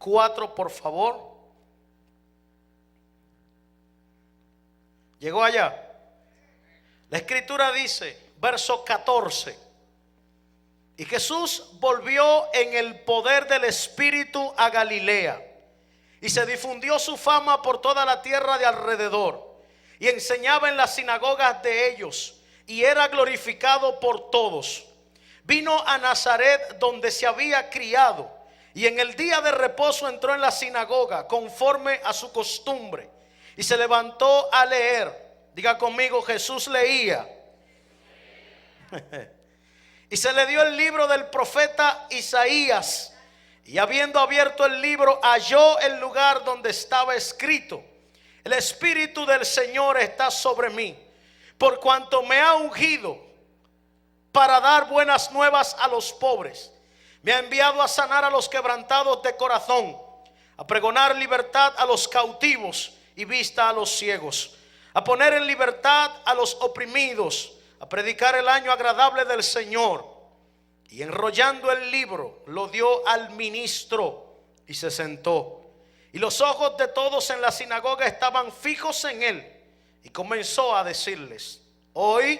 4, por favor. ¿Llegó allá? La escritura dice, verso 14: y Jesús volvió en el poder del Espíritu a Galilea, y se difundió su fama por toda la tierra de alrededor, y enseñaba en las sinagogas de ellos, y era glorificado por todos. Vino a Nazaret, donde se había criado, y en el día de reposo entró en la sinagoga conforme a su costumbre, y se levantó a leer. Diga conmigo: Jesús leía. Y se le dio el libro del profeta Isaías, y habiendo abierto el libro, halló el lugar donde estaba escrito: el Espíritu del Señor está sobre mí, por cuanto me ha ungido para dar buenas nuevas a los pobres. Me ha enviado a sanar a los quebrantados de corazón, a pregonar libertad a los cautivos y vista a los ciegos, a poner en libertad a los oprimidos, a predicar el año agradable del Señor. Y enrollando el libro, lo dio al ministro y se sentó. Y los ojos de todos en la sinagoga estaban fijos en él. Y comenzó a decirles: hoy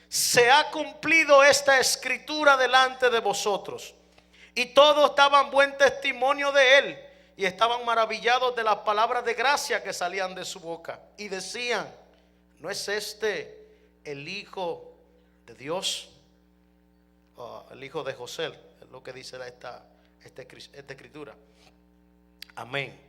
se ha cumplido esta escritura delante de vosotros. Y todos daban buen testimonio de él, y estaban maravillados de las palabras de gracia que salían de su boca. Y decían: ¿no es este el Hijo de Dios? El hijo de José, es lo que dice esta escritura. Amén.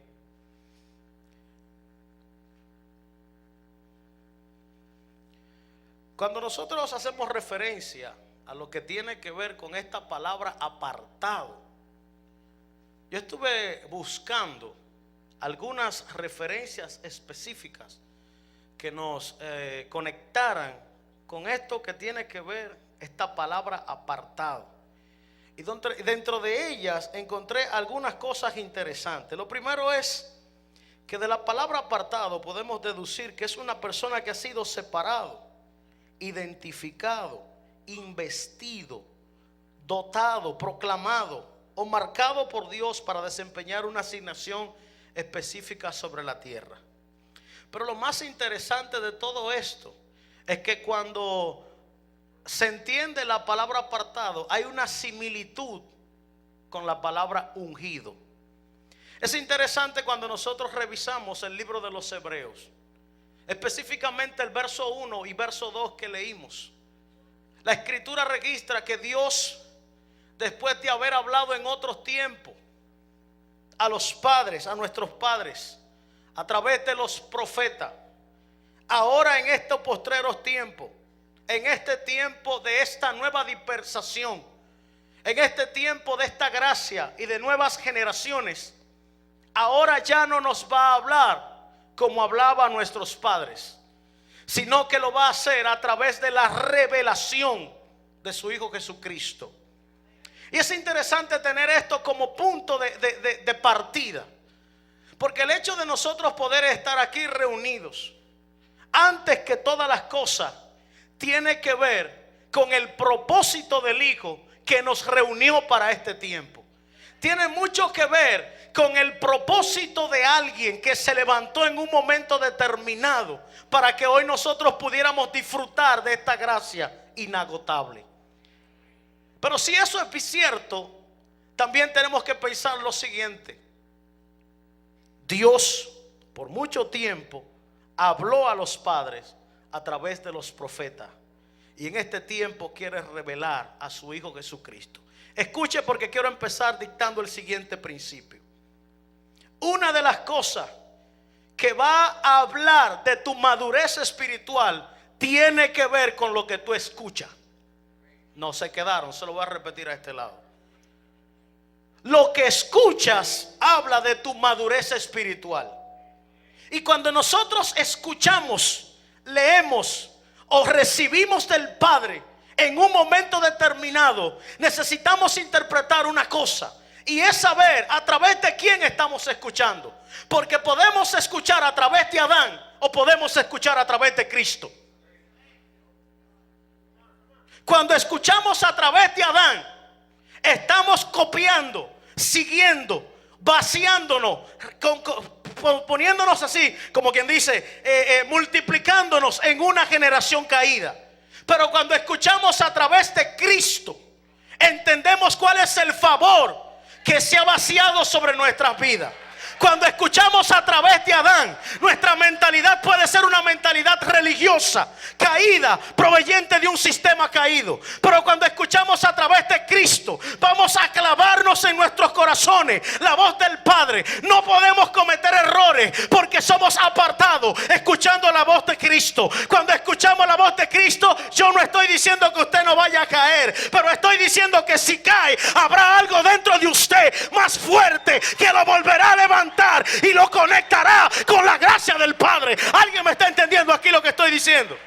Cuando nosotros hacemos referencia a lo que tiene que ver con esta palabra apartado, yo estuve buscando algunas referencias específicas que nos conectaran con esto que tiene que ver esta palabra apartado. Y dentro de ellas encontré algunas cosas interesantes. Lo primero es que de la palabra apartado podemos deducir que es una persona que ha sido separado, identificado, investido, dotado, proclamado o marcado por Dios para desempeñar una asignación específica sobre la tierra. Pero lo más interesante de todo esto es que cuando se entiende la palabra apartado, hay una similitud con la palabra ungido. Es interesante cuando nosotros revisamos el libro de los Hebreos, específicamente el verso 1 y verso 2 que leímos. La escritura registra que Dios, después de haber hablado en otros tiempos a los padres, a nuestros padres, a través de los profetas, ahora en estos postreros tiempos, en este tiempo de esta nueva dispersación, en este tiempo de esta gracia y de nuevas generaciones, ahora ya no nos va a hablar como hablaba a nuestros padres, sino que lo va a hacer a través de la revelación de su Hijo Jesucristo. Y es interesante tener esto como punto de partida, porque el hecho de nosotros poder estar aquí reunidos, antes que todas las cosas, tiene que ver con el propósito del Hijo que nos reunió para este tiempo. Tiene mucho que ver con el propósito de alguien que se levantó en un momento determinado para que hoy nosotros pudiéramos disfrutar de esta gracia inagotable. Pero si eso es cierto, también tenemos que pensar lo siguiente: Dios por mucho tiempo habló a los padres a través de los profetas, y en este tiempo quiere revelar a su Hijo Jesucristo. Escuche, porque quiero empezar dictando el siguiente principio. Una de las cosas que va a hablar de tu madurez espiritual tiene que ver con lo que tú escuchas. No se quedaron, se lo voy a repetir a este lado. Lo que escuchas habla de tu madurez espiritual. Y cuando nosotros escuchamos, leemos o recibimos del Padre en un momento determinado, necesitamos interpretar una cosa, y es saber a través de quién estamos escuchando. Porque podemos escuchar a través de Adán o podemos escuchar a través de Cristo. Cuando escuchamos a través de Adán, estamos copiando, siguiendo vaciándonos, poniéndonos así, como quien dice, multiplicándonos en una generación caída. Pero cuando escuchamos a través de Cristo, entendemos cuál es el favor que se ha vaciado sobre nuestras vidas. Cuando escuchamos a través de Adán, nuestra mentalidad puede ser una mentalidad religiosa, caída, proveniente de un sistema caído. Pero cuando escuchamos a través de Cristo, vamos a clavarnos en nuestros corazones la voz del Padre. No podemos cometer errores porque somos apartados escuchando la voz de Cristo. Cuando escuchamos la voz de Cristo, yo no estoy diciendo que usted no vaya a caer, pero estoy diciendo que si cae, habrá algo dentro de usted más fuerte que lo volverá a levantar y lo conectará con la gracia del Padre. ¿Alguien me está entendiendo aquí lo que estoy diciendo?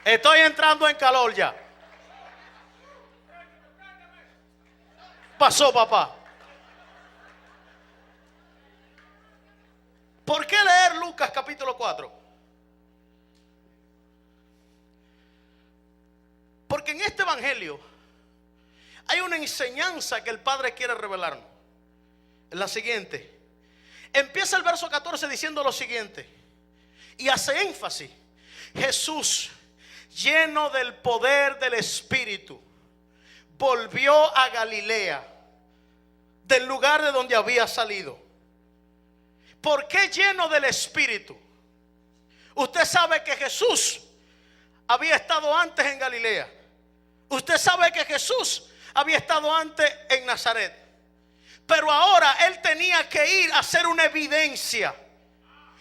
Estoy entrando en calor ya. Pasó, papá. ¿Por qué leer Lucas capítulo 4? Porque en este evangelio hay una enseñanza que el Padre quiere revelarnos. La siguiente. Empieza el verso 14 diciendo lo siguiente, y hace énfasis: Jesús, lleno del poder del Espíritu, volvió a Galilea, del lugar de donde había salido. ¿Por qué lleno del Espíritu? Usted sabe que Jesús había estado antes en Galilea. Usted sabe que Jesús había estado antes en Nazaret. Pero ahora él tenía que ir a hacer una evidencia,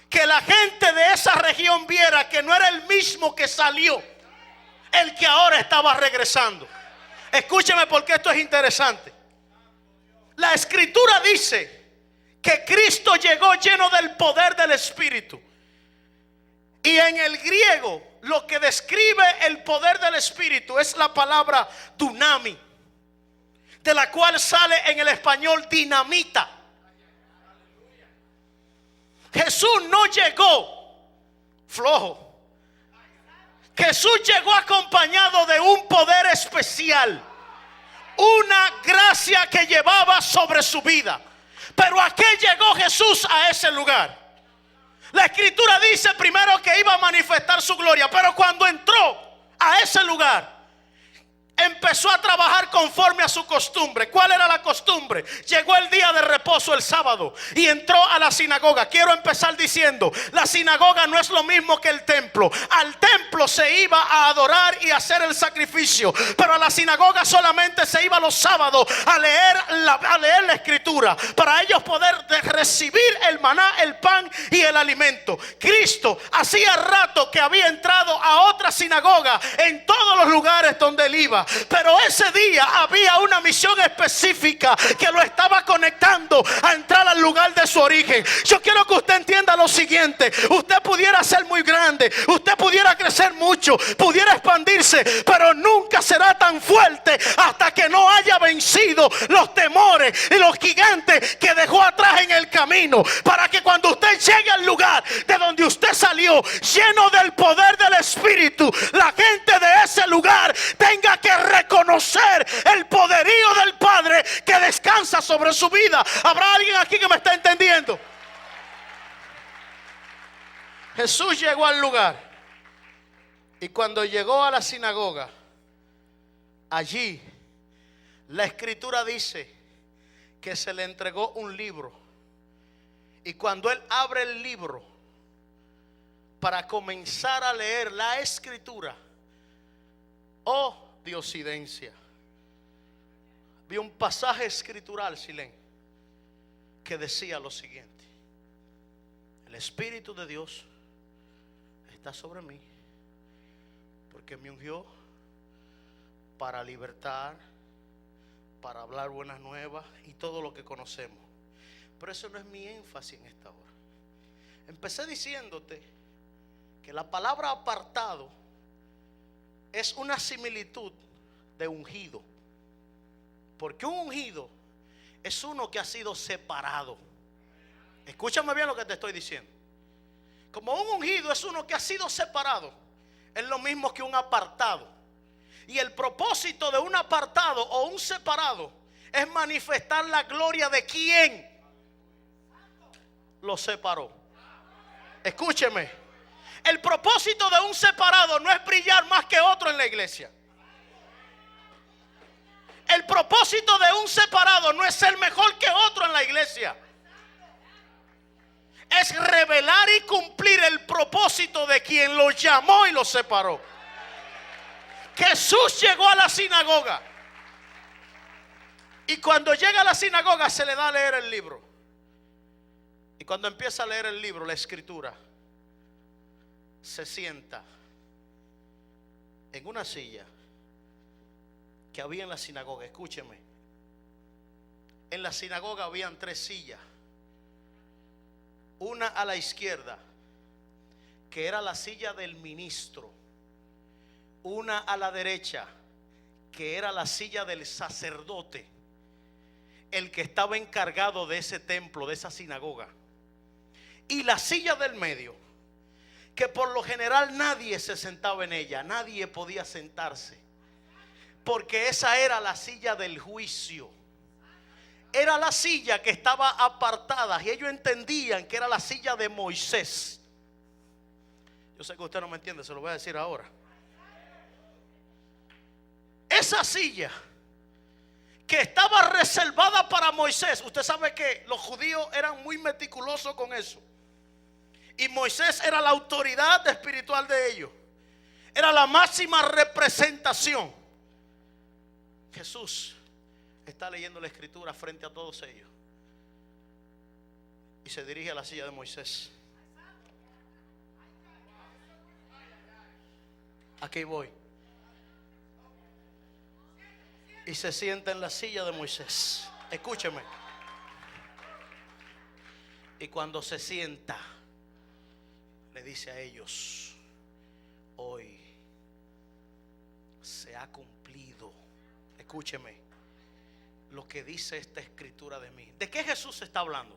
que la gente de esa región viera que no era el mismo que salió, el que ahora estaba regresando. Escúcheme porque esto es interesante. La Escritura dice que Cristo llegó lleno del poder del Espíritu. Y en el griego lo que describe el poder del Espíritu es la palabra dunami, de la cual sale en el español dinamita. Jesús no llegó flojo. Jesús llegó acompañado de un poder especial, una gracia que llevaba sobre su vida. Pero ¿a qué llegó Jesús a ese lugar? La Escritura dice primero que iba a manifestar su gloria, pero cuando entró a ese lugar, empezó a trabajar conforme a su costumbre. ¿Cuál era la costumbre? Llegó el día de reposo, el sábado, y entró a la sinagoga. Quiero empezar diciendo, la sinagoga no es lo mismo que el templo. Al templo se iba a adorar y a hacer el sacrificio, pero a la sinagoga solamente se iba los sábados a leer la Escritura, para ellos poder recibir el maná, el pan y el alimento. Cristo hacía rato que había entrado a otra sinagoga en todos los lugares donde él iba. Pero ese día había una misión específica que lo estaba conectando a entrar al lugar de su origen. Yo quiero que usted entienda lo siguiente: usted pudiera ser muy grande, usted pudiera crecer mucho, pudiera expandirse, pero nunca será tan fuerte hasta que no haya vencido los temores y los gigantes que dejó atrás en el camino, para que cuando usted llegue al lugar de donde usted salió, lleno del poder del Espíritu, la gente de ese lugar tenga que reconocer el poderío del Padre que descansa sobre su vida. ¿Habrá alguien aquí que me está entendiendo? Jesús llegó al lugar, y cuando llegó a la sinagoga, allí la Escritura dice que se le entregó un libro, y cuando él abre el libro para comenzar a leer la Escritura, oh diosidencia, vi un pasaje escritural, Silén, que decía lo siguiente: el Espíritu de Dios está sobre mí, porque me ungió para libertar, para hablar buenas nuevas y todo lo que conocemos. Pero eso no es mi énfasis en esta hora. Empecé diciéndote que la palabra apartado es una similitud de ungido, porque un ungido es uno que ha sido separado. Escúchame bien lo que te estoy diciendo. Como un ungido es uno que ha sido separado, es lo mismo que un apartado. Y el propósito de un apartado o un separado es manifestar la gloria de quien lo separó. Escúcheme, el propósito de un separado no es brillar más que otro en la iglesia. El propósito de un separado no es ser mejor que otro en la iglesia. Es revelar y cumplir el propósito de quien lo llamó y lo separó. Jesús llegó a la sinagoga. Y cuando llega a la sinagoga se le da a leer el libro. Y cuando empieza a leer el libro, la escritura, se sienta en una silla que había en la sinagoga. Escúcheme, en la sinagoga habían 3 sillas. Una a la izquierda, que era la silla del ministro. Una a la derecha, que era la silla del sacerdote, el que estaba encargado de ese templo, de esa sinagoga. Y la silla del medio, que por lo general nadie se sentaba en ella, nadie podía sentarse, porque esa era la silla del juicio. Era la silla que estaba apartada y ellos entendían que era la silla de Moisés. Yo sé que usted no me entiende, se lo voy a decir ahora. Esa silla que estaba reservada para Moisés. Usted sabe que los judíos eran muy meticulosos con eso. Y Moisés era la autoridad espiritual de ellos. Era la máxima representación. Jesús está leyendo la escritura frente a todos ellos y se dirige a la silla de Moisés. Aquí voy. Y se sienta en la silla de Moisés. Escúcheme. Y cuando se sienta, le dice a ellos: hoy se ha cumplido. Escúcheme lo que dice esta escritura de mí. ¿De qué Jesús está hablando?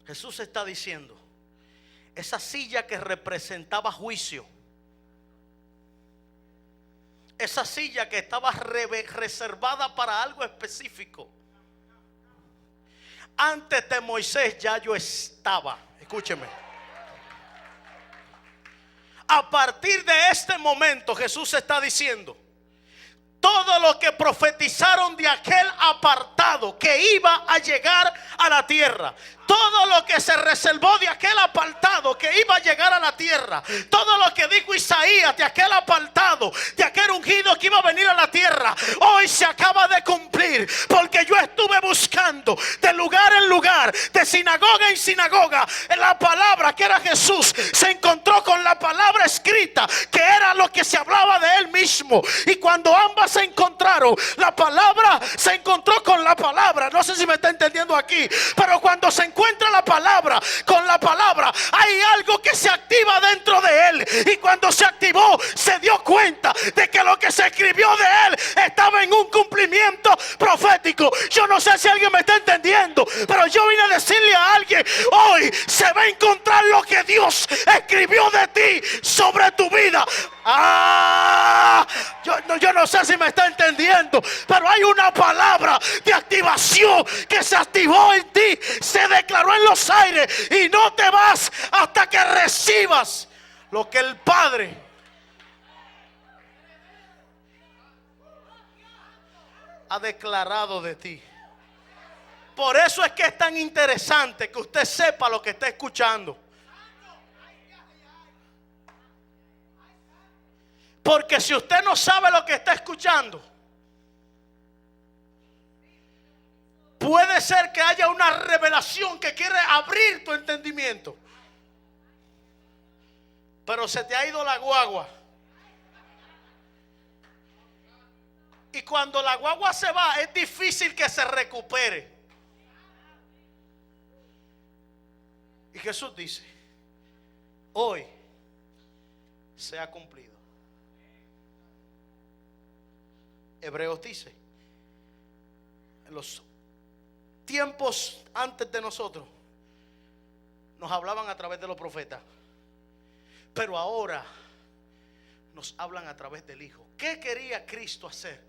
Jesús está diciendo: esa silla que representaba juicio, esa silla que estaba reservada para algo específico, antes de Moisés ya yo estaba. Escúcheme. A partir de este momento Jesús está diciendo: todo lo que profetizaron de aquel apartado que iba a llegar a la tierra, todo lo que se reservó de aquel apartado que iba a llegar a la tierra, todo lo que dijo Isaías de aquel apartado, de aquel ungido que iba a venir a la tierra, hoy se acaba de cumplir. Porque yo estuve buscando de lugar en lugar, de sinagoga en sinagoga, en la palabra que era Jesús se encontró con la palabra escrita, que era lo que se hablaba de él mismo. Y cuando ambas se encontraron, la palabra se encontró con la palabra. No sé si me está entendiendo aquí, pero cuando se encuentra la palabra con la palabra, hay algo que se activa dentro de él. Y cuando se activó, se dio cuenta de que lo que se escribió de él estaba en un cumplimiento profético. Yo no sé si alguien me está entendiendo, pero yo vine a decirle a alguien: hoy se va a encontrar lo que Dios escribió de ti sobre tu vida. Yo no sé si me está entendiendo, pero hay una palabra de activación que se activó en ti, se declaró en los aires, y no te vas hasta que recibas lo que el Padre ha declarado de ti. Por eso es que es tan interesante que usted sepa lo que está escuchando. Porque si usted no sabe lo que está escuchando, puede ser que haya una revelación que quiere abrir tu entendimiento, pero se te ha ido la guagua. Y cuando la guagua se va, es difícil que se recupere. Y Jesús dice: hoy se ha cumplido. Hebreos dice: en los tiempos antes de nosotros nos hablaban a través de los profetas, pero ahora nos hablan a través del Hijo. ¿Qué quería Cristo hacer?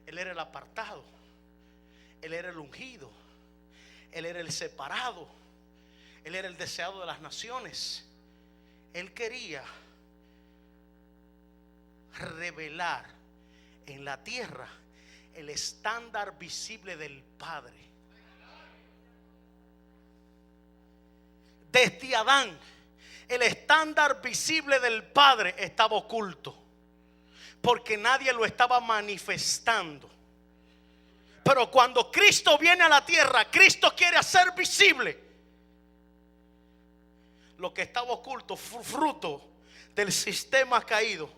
Él era el apartado, Él era el ungido, Él era el separado, Él era el deseado de las naciones. Él quería revelar en la tierra el estándar visible del Padre. Desde Adán, el estándar visible del Padre estaba oculto, porque nadie lo estaba manifestando. Pero cuando Cristo viene a la tierra, Cristo quiere hacer visible lo que estaba oculto, fruto del sistema caído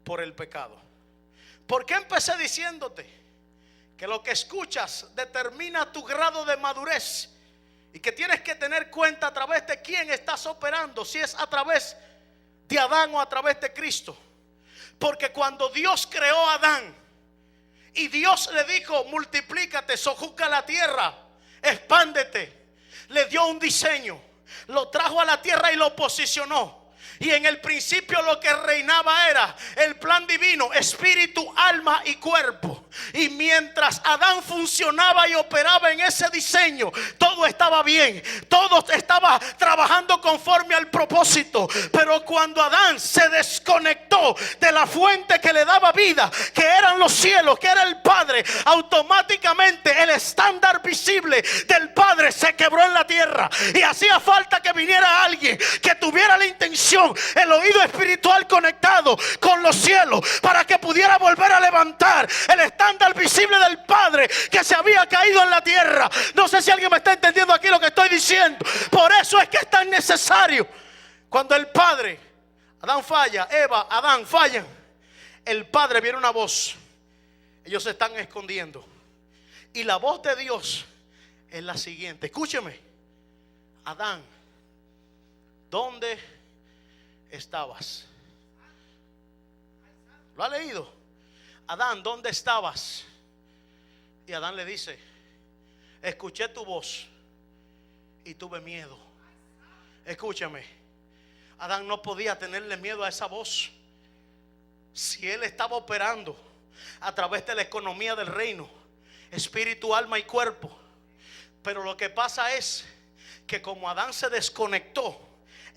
por el pecado. ¿Por qué empecé diciéndote que lo que escuchas determina tu grado de madurez? Y que tienes que tener cuenta a través de quién estás operando, si es a través de Adán o a través de Cristo. Porque cuando Dios creó a Adán y Dios le dijo: multiplícate, sojuzga la tierra, expándete, le dio un diseño, lo trajo a la tierra y lo posicionó. Y en el principio lo que reinaba era el plan divino, espíritu, alma y cuerpo. Y mientras Adán funcionaba y operaba en ese diseño, todo estaba bien, todo estaba trabajando conforme al propósito. Pero cuando Adán se desconectó de la fuente que le daba vida, que eran los cielos, que era el Padre, automáticamente el estándar visible del Padre se quebró en la tierra. Y hacía falta que viniera alguien que tuviera la intención, el oído espiritual conectado con los cielos, para que pudiera volver a levantar el estándar visible del Padre que se había caído en la tierra. No sé si alguien me está entendiendo aquí lo que estoy diciendo. Por eso es que es tan necesario. Cuando el Padre, Adán falla, Eva, Adán fallan, el Padre, viene una voz. Ellos se están escondiendo, y la voz de Dios es la siguiente. Escúcheme: Adán, ¿dónde estabas? ¿Lo ha leído? Adán, ¿dónde estabas? Y Adán le dice: escuché tu voz y tuve miedo. Escúchame, Adán no podía tenerle miedo a esa voz si él estaba operando a través de la economía del reino, espíritu, alma y cuerpo. Pero lo que pasa es que como Adán se desconectó,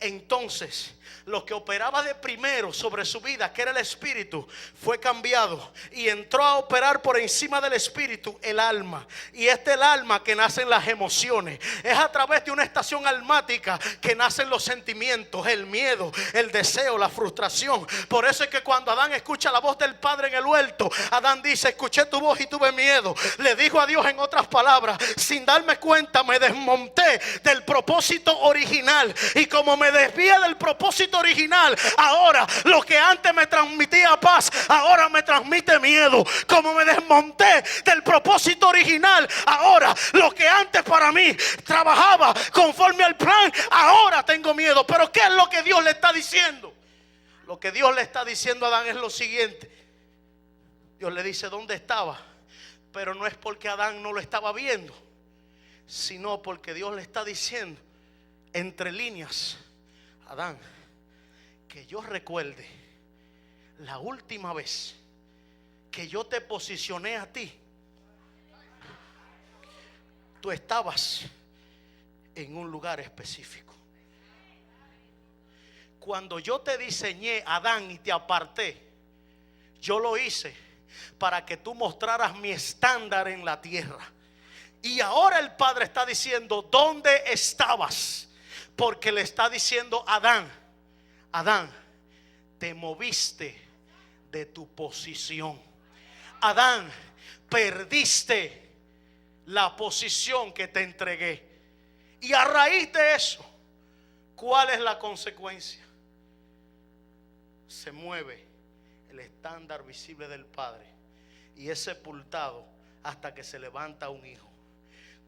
entonces lo que operaba de primero sobre su vida, que era el espíritu, fue cambiado y entró a operar por encima del espíritu el alma. Y es el alma que nacen las emociones. Es a través de una estación almática que nacen los sentimientos, el miedo, el deseo, la frustración. Por eso es que cuando Adán escucha la voz del Padre en el huerto, Adán dice: escuché tu voz y tuve miedo. Le dijo a Dios, en otras palabras, sin darme cuenta me desmonté del propósito original. Y como me desvié del propósito original, ahora lo que antes me transmitía paz, ahora me transmite miedo. Como me desmonté del propósito original, ahora lo que antes para mí trabajaba conforme al plan, ahora tengo miedo. Pero ¿qué es lo que Dios le está diciendo? Lo que Dios le está diciendo a Adán es lo siguiente. Dios le dice: ¿dónde estaba? Pero no es porque Adán no lo estaba viendo, sino porque Dios le está diciendo entre líneas: Adán, que yo recuerde la última vez que yo te posicioné a ti, tú estabas en un lugar específico. Cuando yo te diseñé, Adán, y te aparté, yo lo hice para que tú mostraras mi estándar en la tierra. Y ahora el Padre está diciendo: ¿dónde estabas? Porque le está diciendo: Adán, Adán, te moviste de tu posición. Adán, perdiste la posición que te entregué. Y a raíz de eso, ¿cuál es la consecuencia? Se mueve el estándar visible del Padre y es sepultado hasta que se levanta un hijo.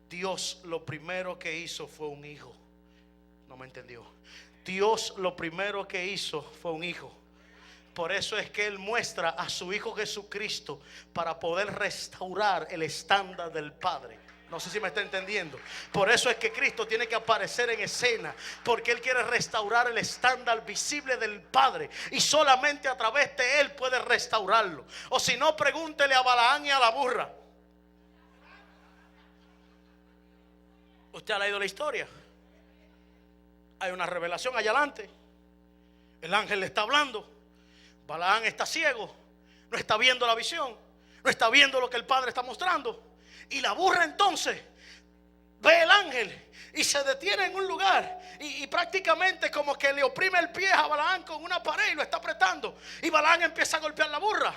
Dios lo primero que hizo fue un hijo. No me entendió. Dios lo primero que hizo fue un hijo. Por eso es que Él muestra a su Hijo Jesucristo para poder restaurar el estándar del Padre. No sé si me está entendiendo. Por eso es que Cristo tiene que aparecer en escena, porque Él quiere restaurar el estándar visible del Padre, y solamente a través de Él puede restaurarlo. O si no, pregúntele a Balaán y a la burra. ¿Usted ha leído la historia? Hay una revelación allá adelante. El ángel le está hablando. Balaán está ciego, no está viendo la visión, no está viendo lo que el Padre está mostrando. Y la burra entonces ve el ángel y se detiene en un lugar y prácticamente como que le oprime el pie a Balaán con una pared y lo está apretando. Y Balaán empieza a golpear la burra.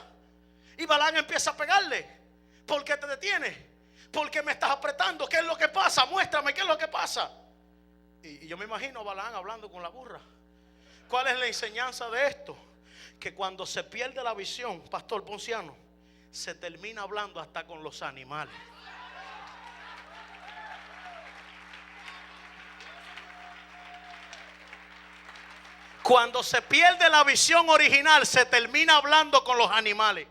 Y Balaán empieza a pegarle. ¿Por qué te detienes? ¿Por qué me estás apretando? ¿Qué es lo que pasa? Muéstrame qué es lo que pasa. Y yo me imagino a Balaán hablando con la burra. ¿Cuál es la enseñanza de esto? Que cuando se pierde la visión, Pastor Ponciano, se termina hablando hasta con los animales. Cuando se pierde la visión original, se termina hablando con los animales.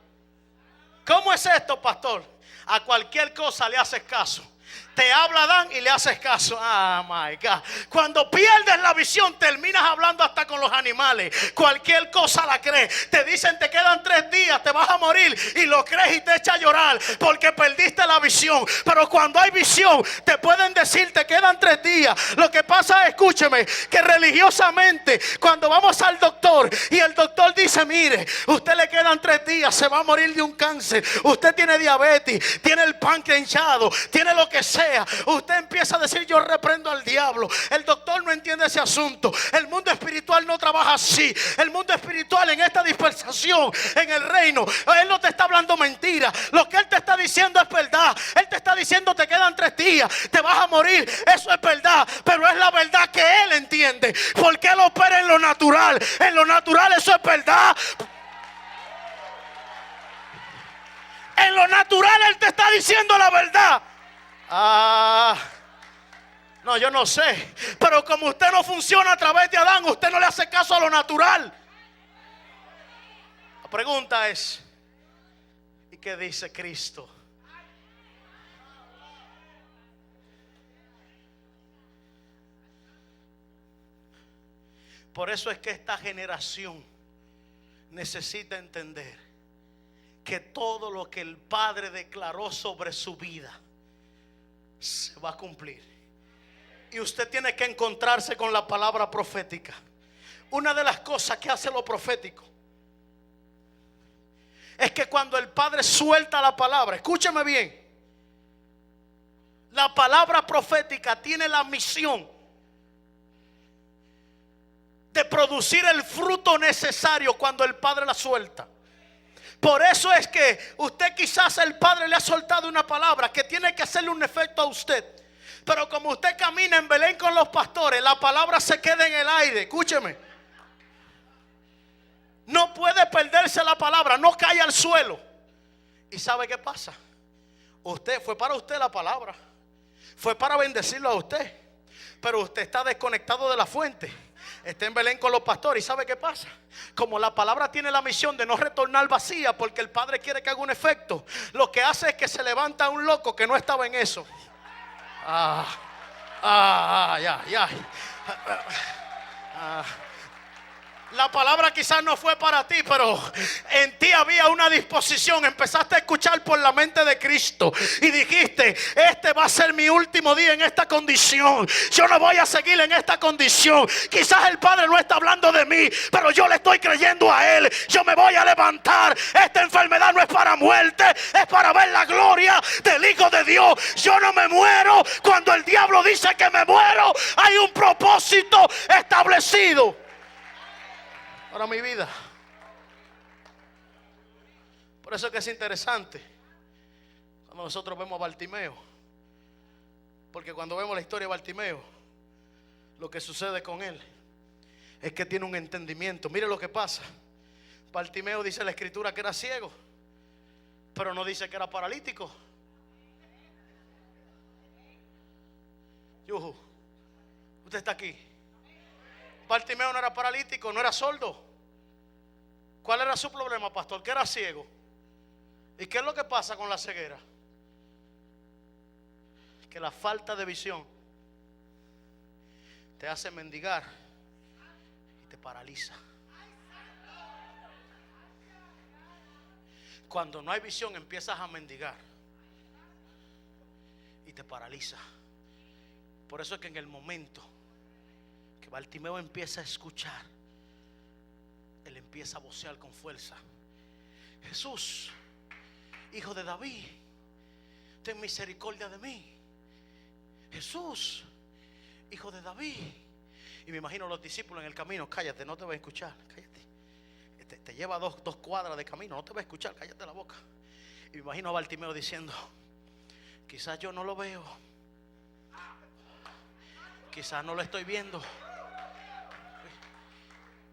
¿Cómo es esto, pastor? A cualquier cosa le haces caso. Te habla Adán y le haces caso. Ah, my God. Cuando pierdes la visión, terminas hablando hasta con los animales. Cualquier cosa la crees. Te dicen te quedan 3 días, te vas a morir, y lo crees y te echa a llorar porque perdiste la visión. Pero cuando hay visión, te pueden decir te quedan 3 días. Lo que pasa, escúcheme, que religiosamente cuando vamos al doctor y el doctor dice, mire, usted le quedan 3 días, se va a morir de un cáncer, usted tiene diabetes, tiene el páncreas hinchado, tiene lo que sea, usted empieza a decir yo reprendo al diablo. El doctor no entiende ese asunto. El mundo espiritual no trabaja así. El mundo espiritual en esta dispersación, en el reino, Él no te está hablando mentira. Lo que Él te está diciendo es verdad. Él te está diciendo te quedan 3 días, te vas a morir. Eso es verdad, pero es la verdad que Él entiende, porque Él opera en lo natural. En lo natural eso es verdad. En lo natural Él te está diciendo la verdad. No, yo no sé. Pero como usted no funciona a través de Adán, usted no le hace caso a lo natural. La pregunta es, ¿y qué dice Cristo? Por eso es que esta generación necesita entender que todo lo que el Padre declaró sobre su vida se va a cumplir. Y usted tiene que encontrarse con la palabra profética. Una de las cosas que hace lo profético es que cuando el Padre suelta la palabra, escúcheme bien, la palabra profética tiene la misión de producir el fruto necesario cuando el Padre la suelta. Por eso es que usted, quizás el Padre le ha soltado una palabra que tiene que hacerle un efecto a usted. Pero como usted camina en Belén con los pastores, la palabra se queda en el aire. Escúcheme. No puede perderse la palabra, no cae al suelo. ¿Y sabe qué pasa? Fue para usted la palabra. Fue para bendecirlo a usted. Pero usted está desconectado de la fuente. Está en Belén con los pastores. ¿Y sabe qué pasa? Como la palabra tiene la misión de no retornar vacía, porque el Padre quiere que haga un efecto, lo que hace es que se levanta un loco que no estaba en eso. La palabra quizás no fue para ti, pero en ti había una disposición. Empezaste a escuchar por la mente de Cristo y dijiste, este va a ser mi último día en esta condición. Yo no voy a seguir en esta condición. Quizás el Padre no está hablando de mí, pero yo le estoy creyendo a Él. Yo me voy a levantar. Esta enfermedad no es para muerte, es para ver la gloria del Hijo de Dios. Yo no me muero. Cuando el diablo dice que me muero, hay un propósito establecido para mi vida. Por eso es que es interesante cuando nosotros vemos a Bartimeo, porque cuando vemos la historia de Bartimeo, lo que sucede con él es que tiene un entendimiento. Mire lo que pasa. Bartimeo, dice la escritura, que era ciego, pero no dice que era paralítico. Yuhu, usted está aquí. Bartimeo no era paralítico, no era sordo. ¿Cuál era su problema, pastor? Que era ciego. ¿Y qué es lo que pasa con la ceguera? que la falta de visión te hace mendigar y te paraliza. Cuando no hay visión empiezas a mendigar y te paraliza. Por eso es que en el momento que Bartimeo empieza a escuchar, él empieza a vocear con fuerza: Jesús, Hijo de David, ten misericordia de mí. Jesús, Hijo de David. Y me imagino los discípulos en el camino: cállate, no te voy a escuchar, cállate. Te lleva dos cuadras de camino, no te voy a escuchar, cállate la boca. Y me imagino a Bartimeo diciendo: quizás yo no lo veo, quizás no lo estoy viendo,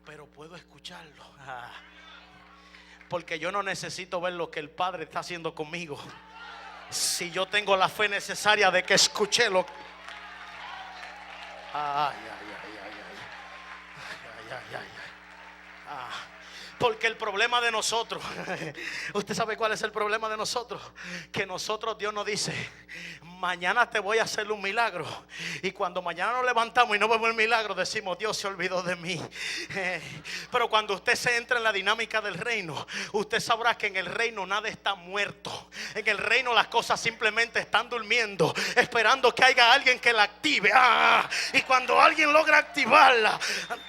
pero puedo escucharlo. Porque yo no necesito ver lo que el Padre está haciendo conmigo, si yo tengo la fe necesaria de que escuché lo. Porque el problema de nosotros, usted sabe cuál es el problema de nosotros, que nosotros, Dios nos dice: mañana te voy a hacer un milagro. Y cuando mañana nos levantamos y no vemos el milagro, decimos: Dios se olvidó de mí. Pero cuando usted se entra en la dinámica del reino, usted sabrá que en el reino nada está muerto. En el reino las cosas simplemente están durmiendo, esperando que haya alguien que la active. Y cuando alguien logra activarla,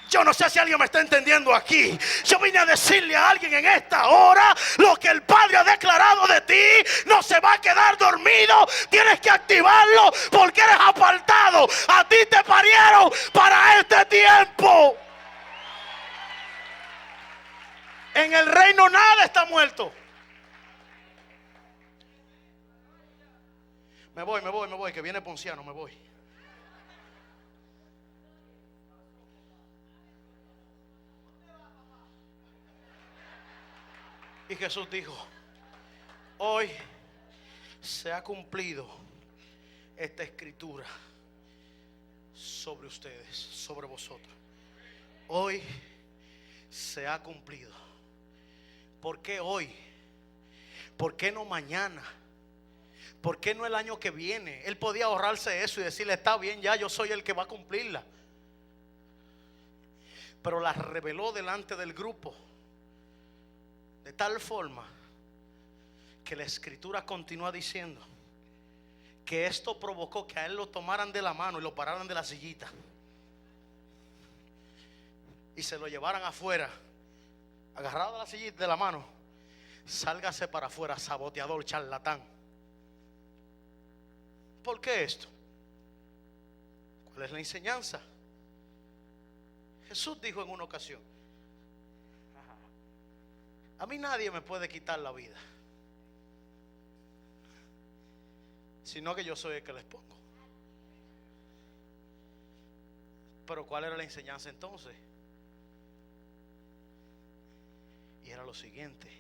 yo no sé si alguien me está entendiendo aquí. Yo vine a decirle a alguien en esta hora: lo que el Padre ha declarado de ti no se va a quedar dormido. Tienes que activarlo, porque eres apartado. A ti te parieron para este tiempo. En el reino nada está muerto. Me voy, que viene Ponciano, me voy. Y Jesús dijo: hoy se ha cumplido esta escritura sobre ustedes, sobre vosotros. Hoy se ha cumplido. ¿Por qué hoy? ¿Por qué no mañana? ¿Por qué no el año que viene? Él podía ahorrarse eso y decirle: está bien, ya yo soy el que va a cumplirla. Pero la reveló delante del grupo de tal forma que la escritura continúa diciendo que esto provocó que a él lo tomaran de la mano y lo pararan de la sillita y se lo llevaran afuera, agarrado de la sillita de la mano. Sálgase para afuera, saboteador, charlatán. ¿Por qué esto? ¿Cuál es la enseñanza? Jesús dijo en una ocasión: a mí nadie me puede quitar la vida, sino que yo soy el que les pongo. Pero ¿cuál era la enseñanza entonces? Y era lo siguiente: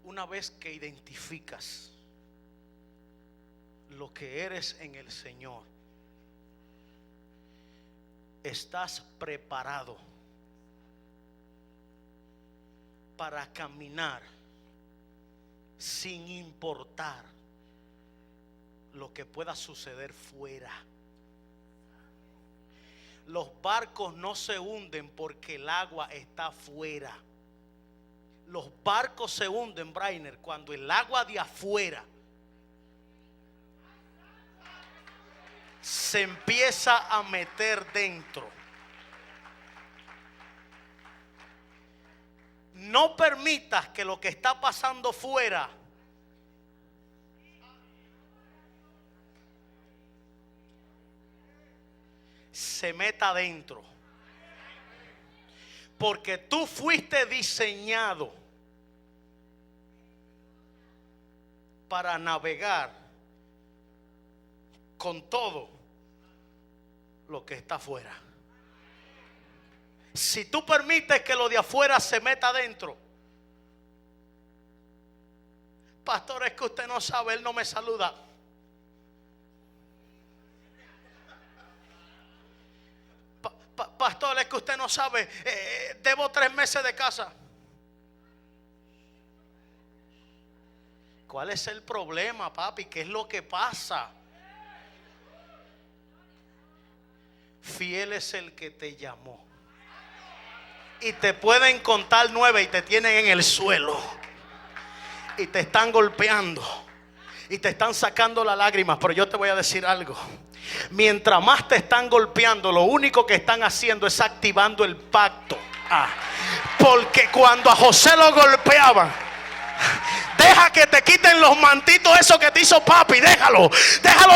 una vez que identificas lo que eres en el Señor, estás preparado para caminar sin importar lo que pueda suceder fuera. Los barcos no se hunden porque el agua está afuera. Los barcos se hunden, Brainer, cuando el agua de afuera se empieza a meter dentro. No permitas que lo que está pasando fuera se meta adentro, porque tú fuiste diseñado para navegar con todo lo que está afuera. Si tú permites que lo de afuera se meta adentro: pastor, es que usted no sabe, él no me saluda. Pastor, es que usted no sabe, debo 3 meses de casa. ¿Cuál es el problema, papi? ¿Qué es lo que pasa? Fiel es el que te llamó. Y te pueden contar 9 y te tienen en el suelo. Y te están golpeando. Y te están sacando las lágrimas. Pero yo te voy a decir algo. Mientras más te están golpeando, lo único que están haciendo es activando el pacto. Porque cuando a José lo golpeaban, deja que te quiten los mantitos esos que te hizo papi. Déjalo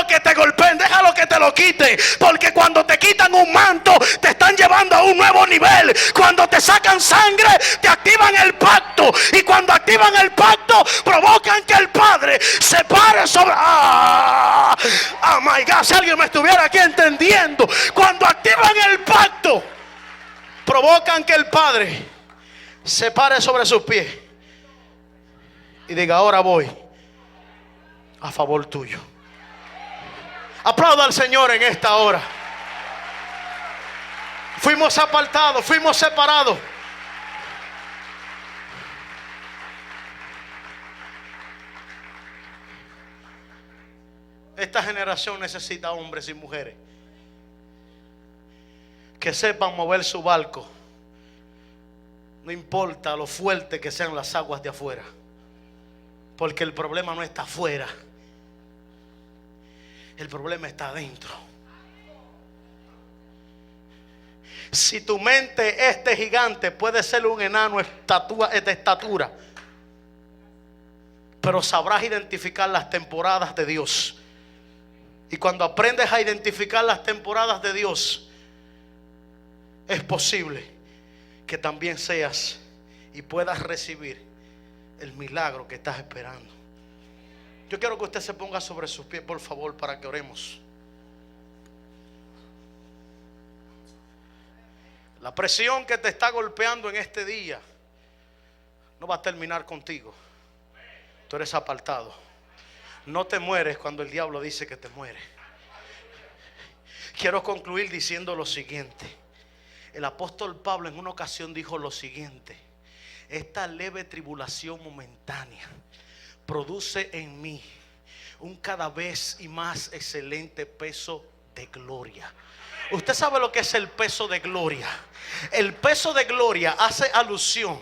que te golpeen, déjalo que te lo quite. Porque cuando te quitan un manto, te están llevando a un nuevo nivel. Cuando te sacan sangre, te activan el pacto. Y cuando activan el pacto, provocan que el Padre se pare sobre... Oh my God, si alguien me estuviera aquí entendiendo. Cuando activan el pacto, provocan que el Padre se pare sobre sus pies y diga: ahora voy a favor tuyo. Aplauda al Señor en esta hora. Fuimos apartados, fuimos separados. Esta generación necesita hombres y mujeres que sepan mover su barco, no importa lo fuerte que sean las aguas de afuera. Porque el problema no está afuera, el problema está adentro. Si tu mente, este gigante puede ser un enano de estatura, pero sabrás identificar las temporadas de Dios. Y cuando aprendes a identificar las temporadas de Dios, es posible que también seas y puedas recibir el milagro que estás esperando. Yo quiero que usted se ponga sobre sus pies, por favor, para que oremos. La presión que te está golpeando en este día no va a terminar contigo. Tú eres apartado. No te mueres cuando el diablo dice que te mueres. Quiero concluir diciendo lo siguiente. El apóstol Pablo en una ocasión dijo lo siguiente: esta leve tribulación momentánea produce en mí un cada vez y más excelente peso de gloria. Usted sabe lo que es el peso de gloria. El peso de gloria hace alusión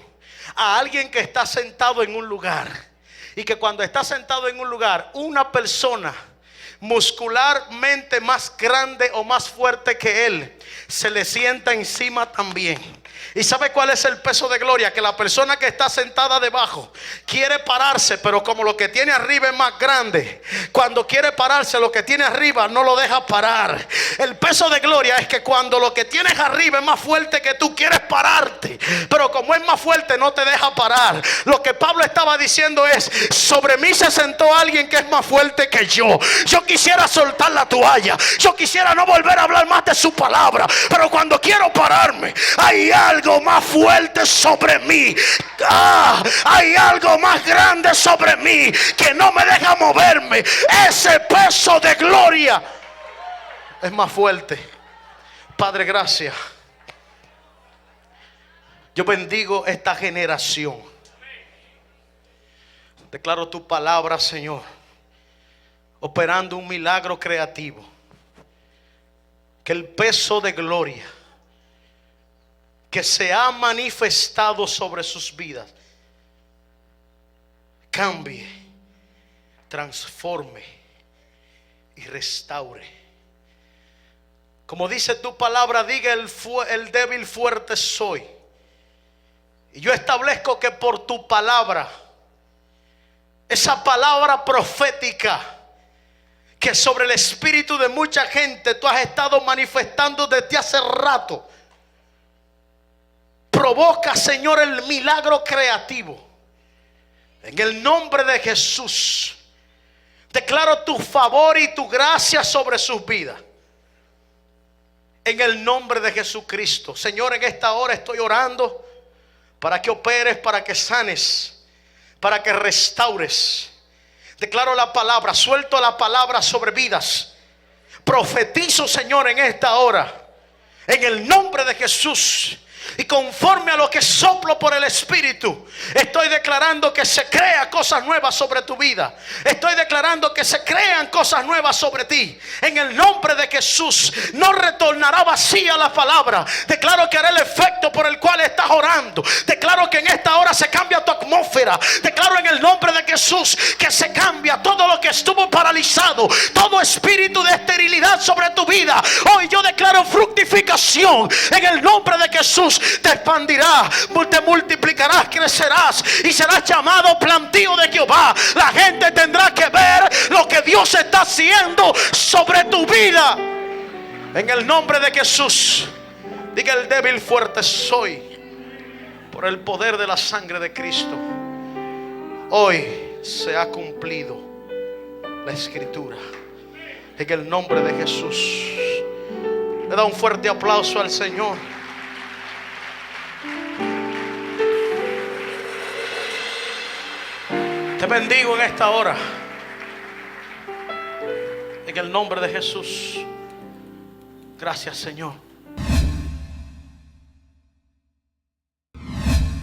a alguien que está sentado en un lugar, y que cuando está sentado en un lugar, una persona muscularmente más grande o más fuerte que él se le sienta encima también. ¿Y sabe cuál es el peso de gloria? Que la persona que está sentada debajo quiere pararse, pero como lo que tiene arriba es más grande, cuando quiere pararse, lo que tiene arriba no lo deja parar. El peso de gloria es que cuando lo que tienes arriba es más fuerte que tú, quieres pararte, pero como es más fuerte no te deja parar. Lo que Pablo estaba diciendo es: sobre mí se sentó alguien que es más fuerte que yo. Yo quisiera soltar la toalla, yo quisiera no volver a hablar más de su palabra, pero cuando quiero pararme, hay algo más fuerte sobre mí. Hay algo más grande sobre mí que no me deja moverme. Ese peso de gloria es más fuerte. Padre, gracias. Yo bendigo esta generación. Declaro tu palabra, Señor, operando un milagro creativo. Que el peso de gloria que se ha manifestado sobre sus vidas cambie, transforme y restaure. Como dice tu palabra, diga el débil fuerte soy. Y yo establezco que por tu palabra, esa palabra profética que sobre el espíritu de mucha gente tú has estado manifestando desde hace rato, provoca, Señor, el milagro creativo. En el nombre de Jesús, declaro tu favor y tu gracia sobre sus vidas. En el nombre de Jesucristo, Señor, en esta hora estoy orando para que operes, para que sanes, para que restaures. Declaro la palabra, suelto la palabra sobre vidas. Profetizo, Señor, en esta hora, en el nombre de Jesús, Y conforme a lo que soplo por el Espíritu, estoy declarando que se crea cosas nuevas sobre tu vida. Estoy declarando que se crean cosas nuevas sobre ti. En el nombre de Jesús, no retornará vacía la palabra. Declaro que hará el efecto por el cual estás orando. Declaro que en esta hora se cambia tu atmósfera. Declaro en el nombre de Jesús que se cambia todo lo que estuvo paralizado, todo espíritu de esterilidad sobre tu vida. Hoy yo declaro fructificación en el nombre de Jesús. Te expandirás, te multiplicarás, crecerás y serás llamado plantío de Jehová. La gente tendrá que ver lo que Dios está haciendo sobre tu vida. En el nombre de Jesús, diga el débil fuerte soy por el poder de la sangre de Cristo. Hoy se ha cumplido la Escritura. En el nombre de Jesús. Le da un fuerte aplauso al Señor. Te bendigo en esta hora. En el nombre de Jesús. Gracias, Señor.